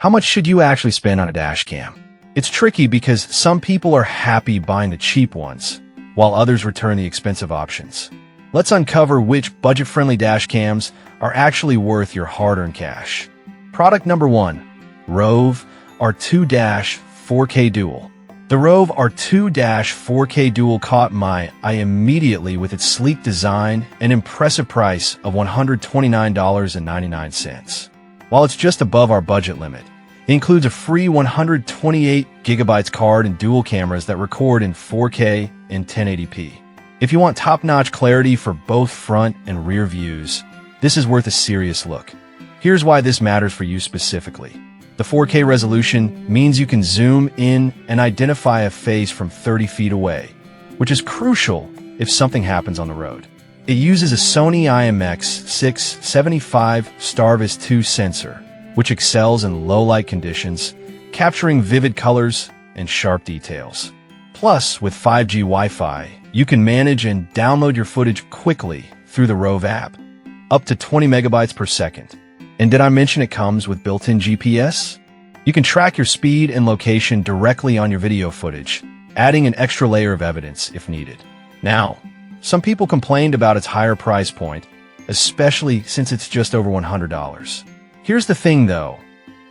How much should you actually spend on a dash cam? It's tricky because some people are happy buying the cheap ones, while others return the expensive options. Let's uncover which budget-friendly dash cams are actually worth your hard-earned cash. Product number 1. Rove R2-4K Dual. The Rove R2-4K Dual caught my eye immediately with its sleek design and impressive price of $129.99. While it's just above our budget limit, it includes a free 128GB card and dual cameras that record in 4K and 1080p. If you want top-notch clarity for both front and rear views, this is worth a serious look. Here's why this matters for you specifically. The 4K resolution means you can zoom in and identify a face from 30 feet away, which is crucial if something happens on the road. It uses a Sony IMX675 Starvis 2 sensor, which excels in low-light conditions, capturing vivid colors and sharp details. Plus, with 5G Wi-Fi, you can manage and download your footage quickly through the Rove app, up to 20 megabytes per second. And did I mention it comes with built-in GPS? You can track your speed and location directly on your video footage, adding an extra layer of evidence if needed. Now, some people complained about its higher price point, especially since it's just over $100. Here's the thing though,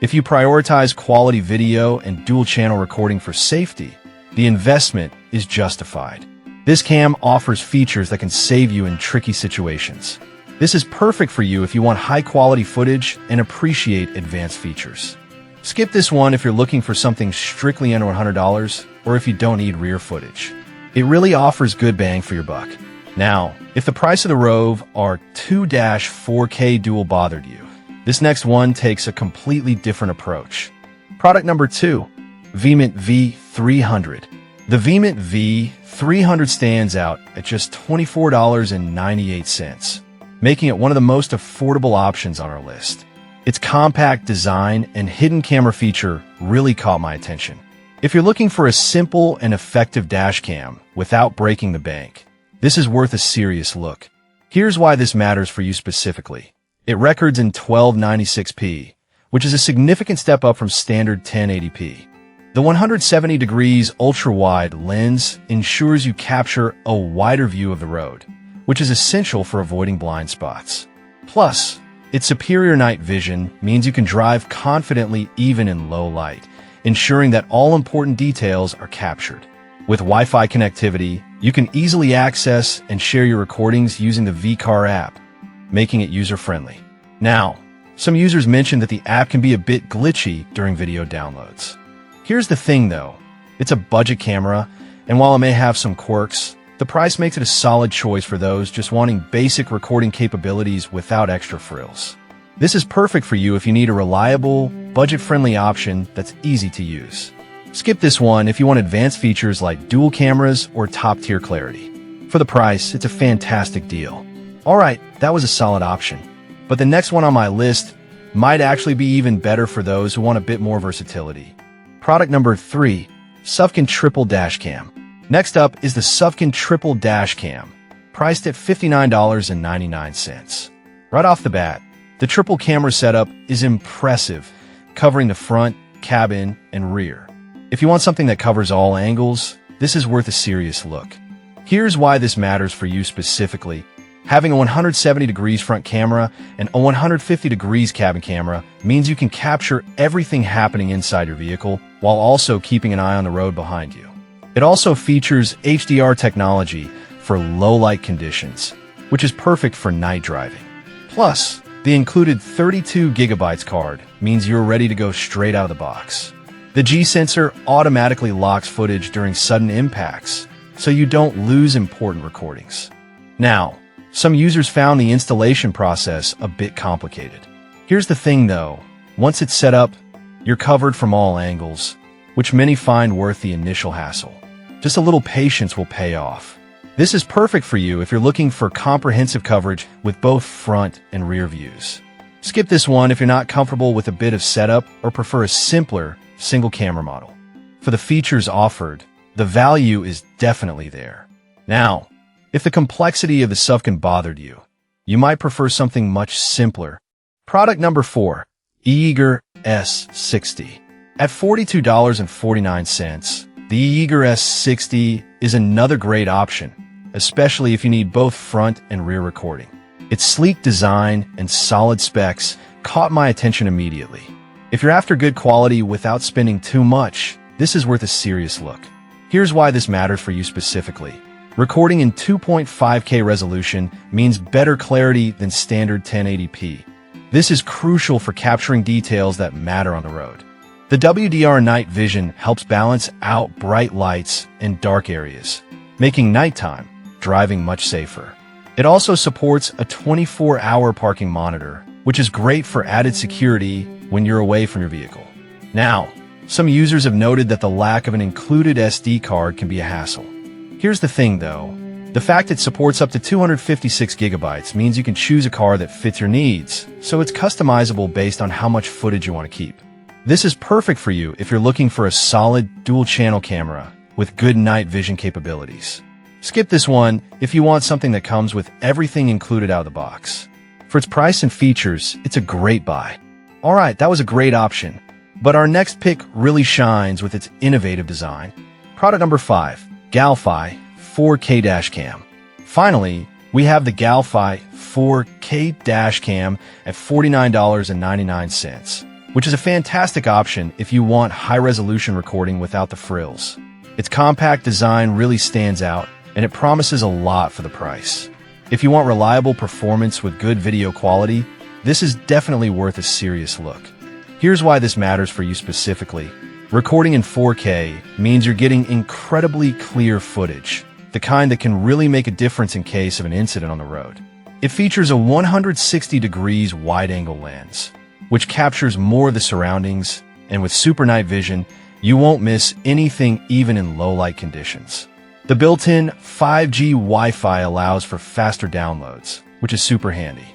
if you prioritize quality video and dual-channel recording for safety, the investment is justified. This cam offers features that can save you in tricky situations. This is perfect for you if you want high-quality footage and appreciate advanced features. Skip this one if you're looking for something strictly under $100 or if you don't need rear footage. It really offers good bang for your buck. Now, if the price of the Rove R2-4K Dual bothered you, this next one takes a completely different approach. Product number 2. VMint V300. The VMint V300 stands out at just $24.98. Making it one of the most affordable options on our list. Its compact design and hidden camera feature really caught my attention. If you're looking for a simple and effective dash cam without breaking the bank, this is worth a serious look. Here's why this matters for you specifically. It records in 1296p, which is a significant step up from standard 1080p. The 170 degrees ultra-wide lens ensures you capture a wider view of the road, which is essential for avoiding blind spots. Plus, its superior night vision means you can drive confidently even in low light, ensuring that all important details are captured. With Wi-Fi connectivity, you can easily access and share your recordings using the VCar app, making it user-friendly. Now, some users mentioned that the app can be a bit glitchy during video downloads. Here's the thing though, it's a budget camera, and while it may have some quirks, the price makes it a solid choice for those just wanting basic recording capabilities without extra frills. This is perfect for you if you need a reliable, budget-friendly option that's easy to use. Skip this one if you want advanced features like dual cameras or top-tier clarity. For the price, it's a fantastic deal. Alright, that was a solid option. But the next one on my list might actually be even better for those who want a bit more versatility. Product number 3. Sufkin Triple Dash Cam. Next up is the Sufkin Triple Dash Cam, priced at $59.99. Right off the bat, the triple camera setup is impressive, covering the front, cabin, and rear. If you want something that covers all angles, this is worth a serious look. Here's why this matters for you specifically. Having a 170 degrees front camera and a 150 degrees cabin camera means you can capture everything happening inside your vehicle while also keeping an eye on the road behind you. It also features HDR technology for low-light conditions, which is perfect for night driving. Plus, the included 32GB card means you're ready to go straight out of the box. The G-Sensor automatically locks footage during sudden impacts, so you don't lose important recordings. Now, some users found the installation process a bit complicated. Here's the thing though, once it's set up, you're covered from all angles, which many find worth the initial hassle. Just a little patience will pay off. This is perfect for you if you're looking for comprehensive coverage with both front and rear views. Skip this one if you're not comfortable with a bit of setup or prefer a simpler single camera model. For the features offered, the value is definitely there. Now, if the complexity of the Sufkin bothered you, you might prefer something much simpler. Product number 4. Eager S60. At $42.49, the Eager S60 is another great option, especially if you need both front and rear recording. Its sleek design and solid specs caught my attention immediately. If you're after good quality without spending too much, this is worth a serious look. Here's why this matters for you specifically. Recording in 2.5K resolution means better clarity than standard 1080p. This is crucial for capturing details that matter on the road. The WDR Night Vision helps balance out bright lights and dark areas, making nighttime driving much safer. It also supports a 24-hour parking monitor, which is great for added security when you're away from your vehicle. Now, some users have noted that the lack of an included SD card can be a hassle. Here's the thing though, the fact it supports up to 256 gigabytes means you can choose a card that fits your needs, so it's customizable based on how much footage you want to keep. This is perfect for you if you're looking for a solid dual-channel camera with good night vision capabilities. Skip this one if you want something that comes with everything included out of the box. For its price and features, it's a great buy. Alright, that was a great option, but our next pick really shines with its innovative design. Product number 5, Galfy 4K Dashcam. Finally, we have the Galfy 4K Dashcam at $49.99. Which is a fantastic option if you want high-resolution recording without the frills. Its compact design really stands out, and it promises a lot for the price. If you want reliable performance with good video quality, this is definitely worth a serious look. Here's why this matters for you specifically. Recording in 4K means you're getting incredibly clear footage, the kind that can really make a difference in case of an incident on the road. It features a 160 degrees wide-angle lens, which captures more of the surroundings, and with Super Night Vision, you won't miss anything even in low-light conditions. The built-in 5G Wi-Fi allows for faster downloads, which is super handy.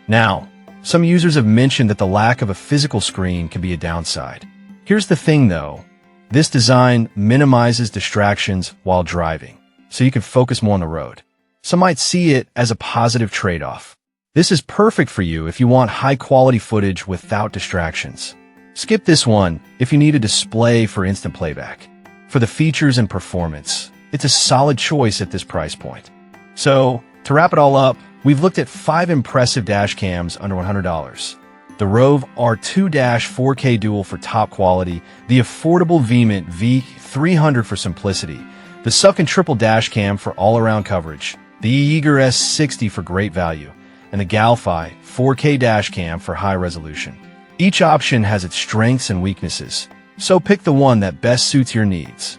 Now, some users have mentioned that the lack of a physical screen can be a downside. Here's the thing though, this design minimizes distractions while driving, so you can focus more on the road. Some might see it as a positive trade-off. This is perfect for you if you want high-quality footage without distractions. Skip this one if you need a display for instant playback. For the features and performance, it's a solid choice at this price point. So, to wrap it all up, we've looked at 5 impressive dash cams under $100. The Rove R2 4K Dual for top quality, the affordable Vmint V300 for simplicity, the Sucken Triple Dash Cam for all-around coverage, the Eager S60 for great value, and the Galfy 4K Dashcam for high resolution. Each option has its strengths and weaknesses, so pick the one that best suits your needs.